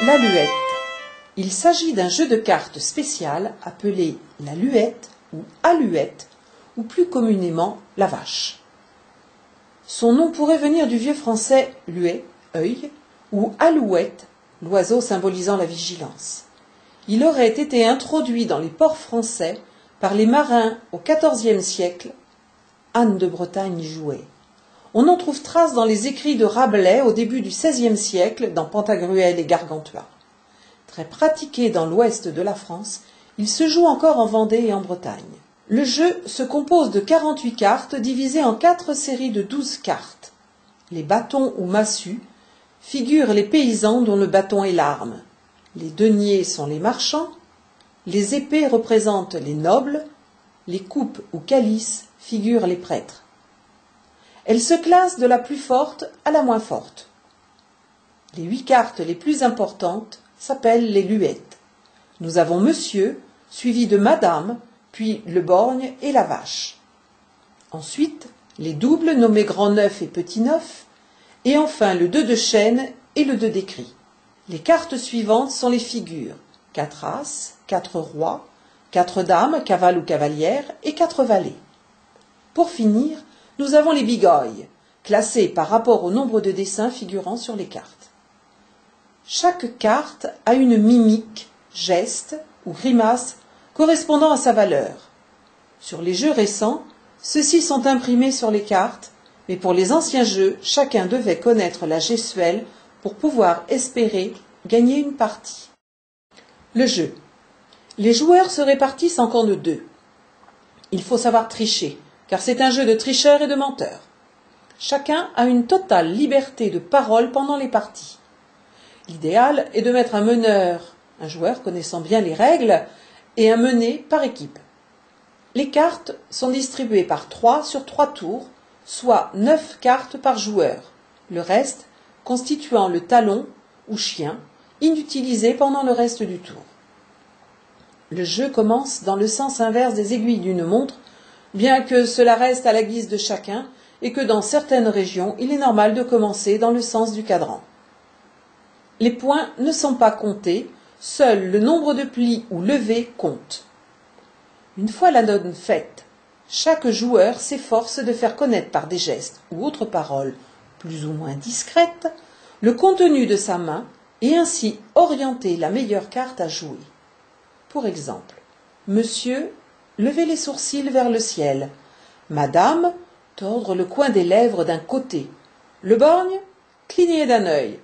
L'aluette. Il s'agit d'un jeu de cartes spécial appelé la luette ou aluette, ou plus communément la vache. Son nom pourrait venir du vieux français luet, œil, ou alouette, l'oiseau symbolisant la vigilance. Il aurait été introduit dans les ports français par les marins au XIVe siècle. Anne de Bretagne y jouait. On en trouve trace dans les écrits de Rabelais au début du XVIe siècle, dans Pantagruel et Gargantua. Très pratiqué dans l'ouest de la France, il se joue encore en Vendée et en Bretagne. Le jeu se compose de 48 cartes divisées en 4 séries de 12 cartes. Les bâtons ou massues figurent les paysans dont le bâton est l'arme. Les deniers sont les marchands, les épées représentent les nobles, les coupes ou calices figurent les prêtres. Elles se classent de la plus forte à la moins forte. Les 8 cartes les plus importantes s'appellent les luettes. Nous avons monsieur, suivi de madame, puis le borgne et la vache. Ensuite, les doubles nommés grand neuf et petit neuf, et enfin le 2 de chêne et le 2 d'écrit. Les cartes suivantes sont les figures, 4 as, 4 rois, 4 dames, cavale ou cavalière, et 4 valets. Pour finir, nous avons les bigornes, classés par rapport au nombre de dessins figurant sur les cartes. Chaque carte a une mimique, geste ou grimace correspondant à sa valeur. Sur les jeux récents, ceux-ci sont imprimés sur les cartes, mais pour les anciens jeux, chacun devait connaître la gestuelle pour pouvoir espérer gagner une partie. Le jeu. Les joueurs se répartissent en camps de 2. Il faut savoir tricher, car c'est un jeu de tricheurs et de menteurs. Chacun a une totale liberté de parole pendant les parties. L'idéal est de mettre un meneur, un joueur connaissant bien les règles, et un mené par équipe. Les cartes sont distribuées par 3 sur 3 tours, soit 9 cartes par joueur, le reste constituant le talon ou chien, inutilisé pendant le reste du tour. Le jeu commence dans le sens inverse des aiguilles d'une montre, bien que cela reste à la guise de chacun, et que dans certaines régions, il est normal de commencer dans le sens du cadran. Les points ne sont pas comptés, seul le nombre de plis ou levées compte. Une fois la donne faite, chaque joueur s'efforce de faire connaître par des gestes ou autres paroles plus ou moins discrètes le contenu de sa main et ainsi orienter la meilleure carte à jouer. Pour exemple, monsieur, lever les sourcils vers le ciel. Madame, tordre le coin des lèvres d'un côté. Le borgne, cligner d'un œil.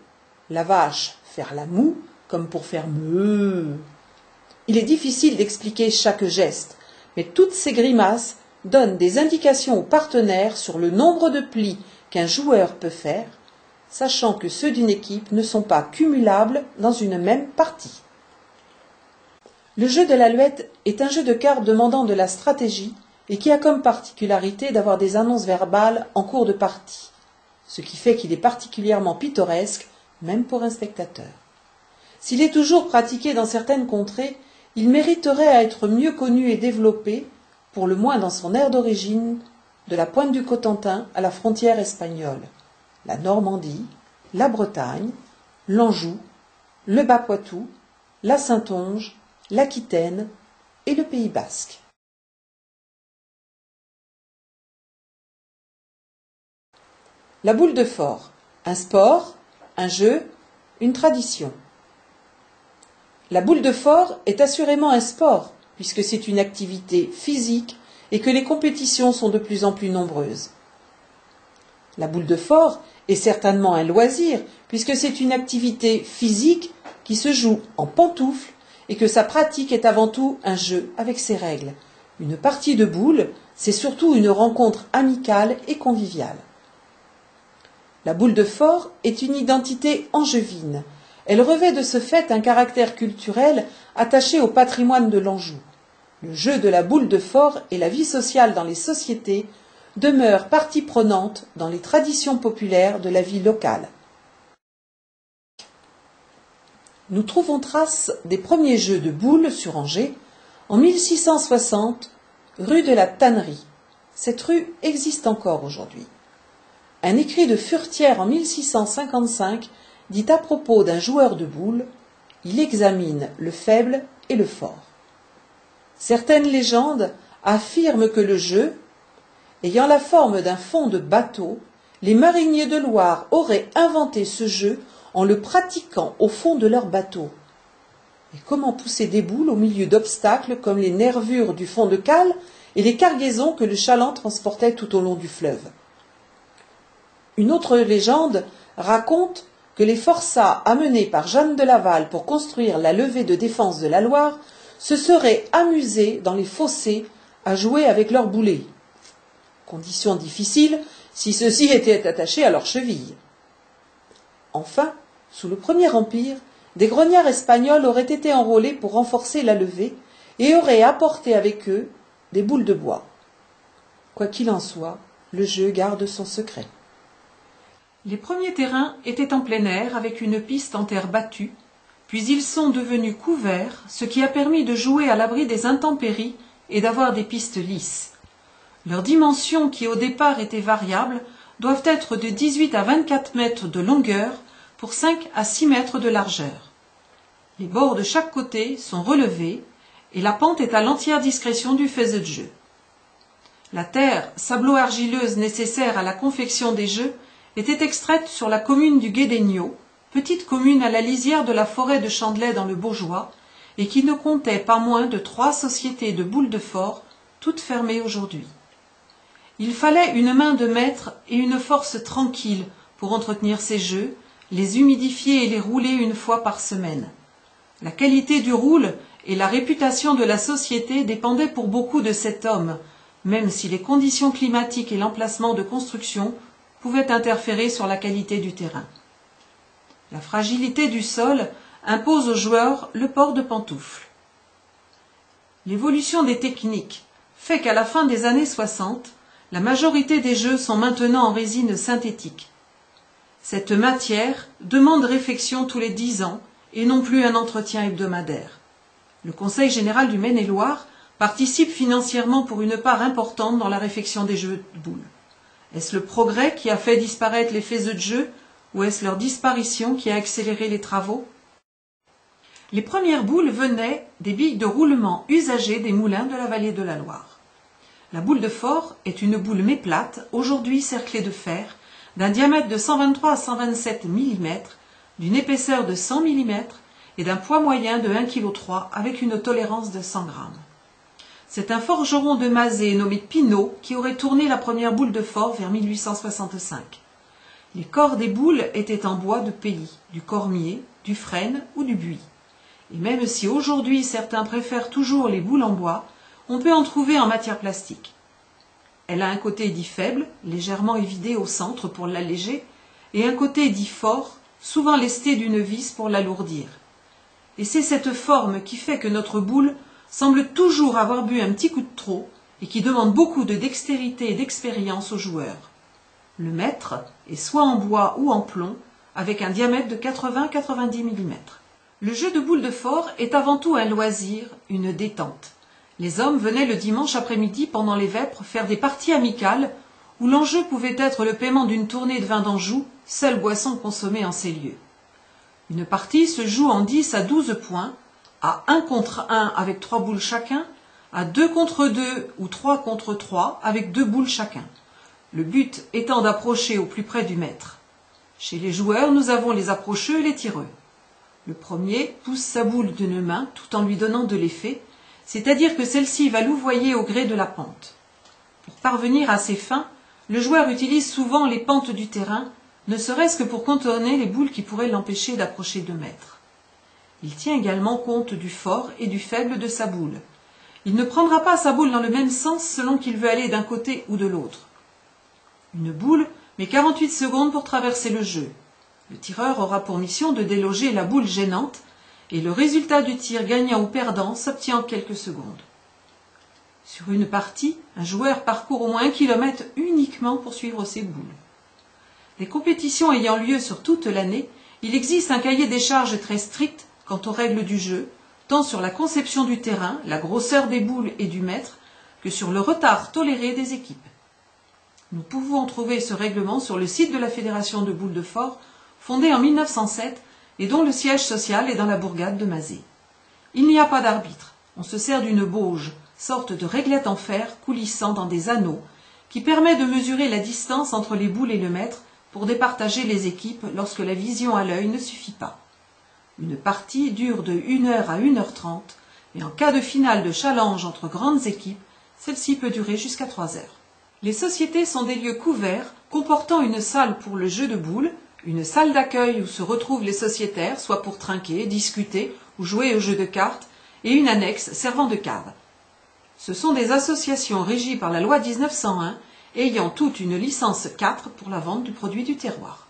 La vache, faire la moue, comme pour faire meuh. Il est difficile d'expliquer chaque geste, mais toutes ces grimaces donnent des indications aux partenaires sur le nombre de plis qu'un joueur peut faire, sachant que ceux d'une équipe ne sont pas cumulables dans une même partie. Le jeu de l'aluette est un jeu de cartes demandant de la stratégie et qui a comme particularité d'avoir des annonces verbales en cours de partie, ce qui fait qu'il est particulièrement pittoresque, même pour un spectateur. S'il est toujours pratiqué dans certaines contrées, il mériterait à être mieux connu et développé, pour le moins dans son aire d'origine, de la pointe du Cotentin à la frontière espagnole, la Normandie, la Bretagne, l'Anjou, le Bas-Poitou, la Saintonge, l'Aquitaine et le Pays basque. La boule de fort, un sport, un jeu, une tradition. La boule de fort est assurément un sport, puisque c'est une activité physique et que les compétitions sont de plus en plus nombreuses. La boule de fort est certainement un loisir, puisque c'est une activité physique qui se joue en pantoufles et que sa pratique est avant tout un jeu avec ses règles. Une partie de boule, c'est surtout une rencontre amicale et conviviale. La boule de fort est une identité angevine. Elle revêt de ce fait un caractère culturel attaché au patrimoine de l'Anjou. Le jeu de la boule de fort et la vie sociale dans les sociétés demeurent partie prenante dans les traditions populaires de la vie locale. Nous trouvons trace des premiers jeux de boules sur Angers en 1660, rue de la Tannerie. Cette rue existe encore aujourd'hui. Un écrit de Furetière en 1655 dit à propos d'un joueur de boules il examine le faible et le fort. Certaines légendes affirment que le jeu, ayant la forme d'un fond de bateau, les mariniers de Loire auraient inventé ce jeu en le pratiquant au fond de leur bateau. Et comment pousser des boules au milieu d'obstacles comme les nervures du fond de cale et les cargaisons que le chaland transportait tout au long du fleuve. Une autre légende raconte que les forçats amenés par Jeanne de Laval pour construire la levée de défense de la Loire se seraient amusés dans les fossés à jouer avec leurs boulets. Condition difficile si ceux-ci étaient attachés à leurs chevilles. Enfin, sous le Premier Empire, des grognards espagnols auraient été enrôlés pour renforcer la levée et auraient apporté avec eux des boules de bois. Quoi qu'il en soit, le jeu garde son secret. Les premiers terrains étaient en plein air avec une piste en terre battue, puis ils sont devenus couverts, ce qui a permis de jouer à l'abri des intempéries et d'avoir des pistes lisses. Leurs dimensions, qui au départ étaient variables, doivent être de 18 à 24 mètres de longueur pour 5 à 6 mètres de largeur. Les bords de chaque côté sont relevés et la pente est à l'entière discrétion du faiseur de jeu. La terre sablo-argileuse nécessaire à la confection des jeux était extraite sur la commune du Guédéniot, petite commune à la lisière de la forêt de Chandelay dans le Baugeois, et qui ne comptait pas moins de 3 sociétés de boules de fort, toutes fermées aujourd'hui. Il fallait une main de maître et une force tranquille pour entretenir ces jeux, les humidifier et les rouler une fois par semaine. La qualité du roule et la réputation de la société dépendaient pour beaucoup de cet homme, même si les conditions climatiques et l'emplacement de construction pouvaient interférer sur la qualité du terrain. La fragilité du sol impose aux joueurs le port de pantoufles. L'évolution des techniques fait qu'à la fin des années 60, la majorité des jeux sont maintenant en résine synthétique. Cette matière demande réfection tous les 10 ans et non plus un entretien hebdomadaire. Le Conseil général du Maine-et-Loire participe financièrement pour une part importante dans la réfection des jeux de boules. Est-ce le progrès qui a fait disparaître les faiseux de jeu ou est-ce leur disparition qui a accéléré les travaux? Les premières boules venaient des billes de roulement usagées des moulins de la vallée de la Loire. La boule de fort est une boule méplate, aujourd'hui cerclée de fer, d'un diamètre de 123 à 127 mm, d'une épaisseur de 100 mm et d'un poids moyen de 1,3 kg avec une tolérance de 100 g. C'est un forgeron de Mazé nommé Pinault qui aurait tourné la première boule de fort vers 1865. Les corps des boules étaient en bois de pays, du cormier, du frêne ou du buis. Et même si aujourd'hui certains préfèrent toujours les boules en bois, on peut en trouver en matière plastique. Elle a un côté dit faible, légèrement évidé au centre pour l'alléger, et un côté dit fort, souvent lesté d'une vis pour l'alourdir. Et c'est cette forme qui fait que notre boule semble toujours avoir bu un petit coup de trop et qui demande beaucoup de dextérité et d'expérience aux joueurs. Le maître est soit en bois ou en plomb, avec un diamètre de 80-90 mm. Le jeu de boules de fort est avant tout un loisir, une détente. Les hommes venaient le dimanche après-midi pendant les vêpres faire des parties amicales où l'enjeu pouvait être le paiement d'une tournée de vin d'Anjou, seule boisson consommée en ces lieux. Une partie se joue en 10 à 12 points, à 1 contre 1 avec 3 boules chacun, à 2 contre 2 ou 3 contre 3 avec 2 boules chacun. Le but étant d'approcher au plus près du maître. Chez les joueurs, nous avons les approcheux et les tireux. Le premier pousse sa boule d'une main tout en lui donnant de l'effet, c'est-à-dire que celle-ci va louvoyer au gré de la pente. Pour parvenir à ses fins, le joueur utilise souvent les pentes du terrain, ne serait-ce que pour contourner les boules qui pourraient l'empêcher d'approcher de maître. Il tient également compte du fort et du faible de sa boule. Il ne prendra pas sa boule dans le même sens selon qu'il veut aller d'un côté ou de l'autre. Une boule met 48 secondes pour traverser le jeu. Le tireur aura pour mission de déloger la boule gênante et le résultat du tir gagnant ou perdant s'obtient en quelques secondes. Sur une partie, un joueur parcourt au moins 1 km uniquement pour suivre ses boules. Les compétitions ayant lieu sur toute l'année, il existe un cahier des charges très strict quant aux règles du jeu, tant sur la conception du terrain, la grosseur des boules et du maître, que sur le retard toléré des équipes. Nous pouvons trouver ce règlement sur le site de la Fédération de boules de fort, fondée en 1907 et dont le siège social est dans la bourgade de Mazé. Il n'y a pas d'arbitre, on se sert d'une bauge, sorte de réglette en fer coulissant dans des anneaux, qui permet de mesurer la distance entre les boules et le mètre pour départager les équipes lorsque la vision à l'œil ne suffit pas. Une partie dure de 1h à 1h30, et en cas de finale de challenge entre grandes équipes, celle-ci peut durer jusqu'à 3 heures. Les sociétés sont des lieux couverts comportant une salle pour le jeu de boules, une salle d'accueil où se retrouvent les sociétaires, soit pour trinquer, discuter ou jouer au jeu de cartes, et une annexe servant de cave. Ce sont des associations régies par la loi 1901, ayant toutes une licence 4 pour la vente du produit du terroir.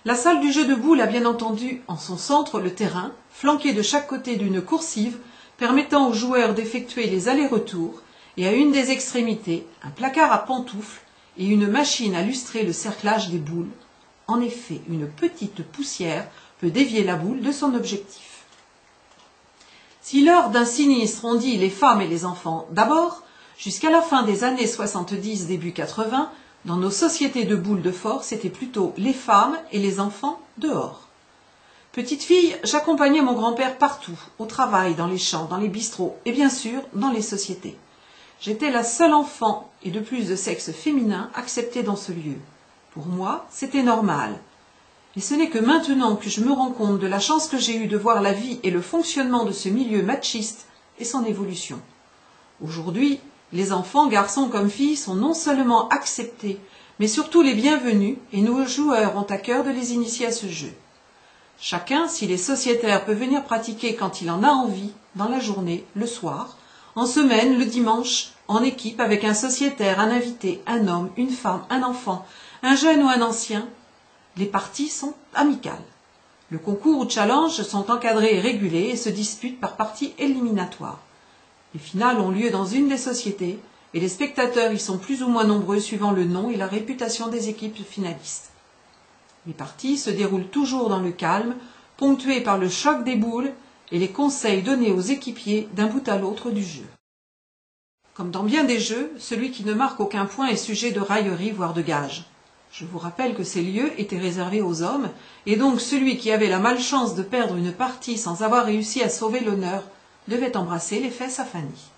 La salle du jeu de boules a bien entendu en son centre le terrain, flanqué de chaque côté d'une coursive, permettant aux joueurs d'effectuer les allers-retours, et à une des extrémités, un placard à pantoufles et une machine à lustrer le cerclage des boules. En effet, une petite poussière peut dévier la boule de son objectif. Si lors d'un sinistre on dit les femmes et les enfants d'abord, jusqu'à la fin des années 70, début 80, dans nos sociétés de boules de force, c'était plutôt les femmes et les enfants dehors. Petite fille, j'accompagnais mon grand-père partout, au travail, dans les champs, dans les bistrots et bien sûr dans les sociétés. J'étais la seule enfant, et de plus de sexe féminin, acceptée dans ce lieu. Pour moi, c'était normal. Et ce n'est que maintenant que je me rends compte de la chance que j'ai eue de voir la vie et le fonctionnement de ce milieu machiste et son évolution. Aujourd'hui, les enfants, garçons comme filles, sont non seulement acceptés, mais surtout les bienvenus, et nos joueurs ont à cœur de les initier à ce jeu. Chacun, s'il est sociétaire, peut venir pratiquer quand il en a envie, dans la journée, le soir, en semaine, le dimanche, en équipe avec un sociétaire, un invité, un homme, une femme, un enfant, un jeune ou un ancien. Les parties sont amicales. Le concours ou challenge sont encadrés et régulés et se disputent par parties éliminatoires. Les finales ont lieu dans une des sociétés et les spectateurs y sont plus ou moins nombreux suivant le nom et la réputation des équipes finalistes. Les parties se déroulent toujours dans le calme, ponctuées par le choc des boules et les conseils donnés aux équipiers d'un bout à l'autre du jeu. Comme dans bien des jeux, celui qui ne marque aucun point est sujet de raillerie voire de gage. Je vous rappelle que ces lieux étaient réservés aux hommes, et donc celui qui avait la malchance de perdre une partie sans avoir réussi à sauver l'honneur devait embrasser les fesses à Fanny.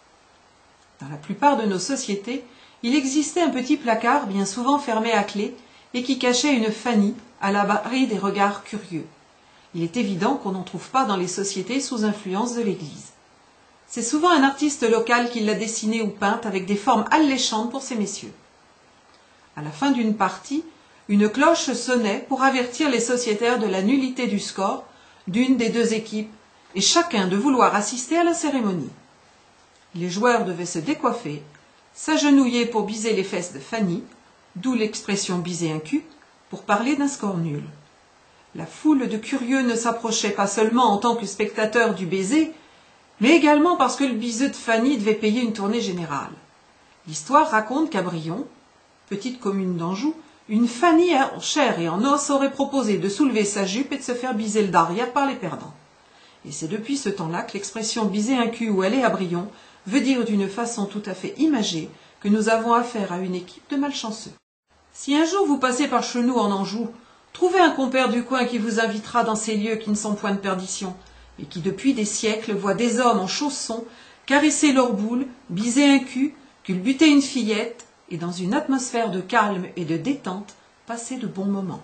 Dans la plupart de nos sociétés, il existait un petit placard bien souvent fermé à clé et qui cachait une Fanny à l'abri des regards curieux. Il est évident qu'on n'en trouve pas dans les sociétés sous influence de l'Église. C'est souvent un artiste local qui l'a dessiné ou peinte avec des formes alléchantes pour ces messieurs. À la fin d'une partie, une cloche sonnait pour avertir les sociétaires de la nullité du score d'une des deux équipes et chacun de vouloir assister à la cérémonie. Les joueurs devaient se décoiffer, s'agenouiller pour biser les fesses de Fanny, d'où l'expression biser un cul, pour parler d'un score nul. La foule de curieux ne s'approchait pas seulement en tant que spectateur du baiser, mais également parce que le biseux de Fanny devait payer une tournée générale. L'histoire raconte qu'à Brion, petite commune d'Anjou, une Fanny en chair et en os aurait proposé de soulever sa jupe et de se faire biser le derrière par les perdants. Et c'est depuis ce temps-là que l'expression biser un cul ou aller à Brion veut dire d'une façon tout à fait imagée que nous avons affaire à une équipe de malchanceux. Si un jour vous passez par chez nous en Anjou, trouvez un compère du coin qui vous invitera dans ces lieux qui ne sont point de perdition, et qui depuis des siècles voient des hommes en chaussons caresser leurs boules, biser un cul, culbuter une fillette, et dans une atmosphère de calme et de détente, passer de bons moments.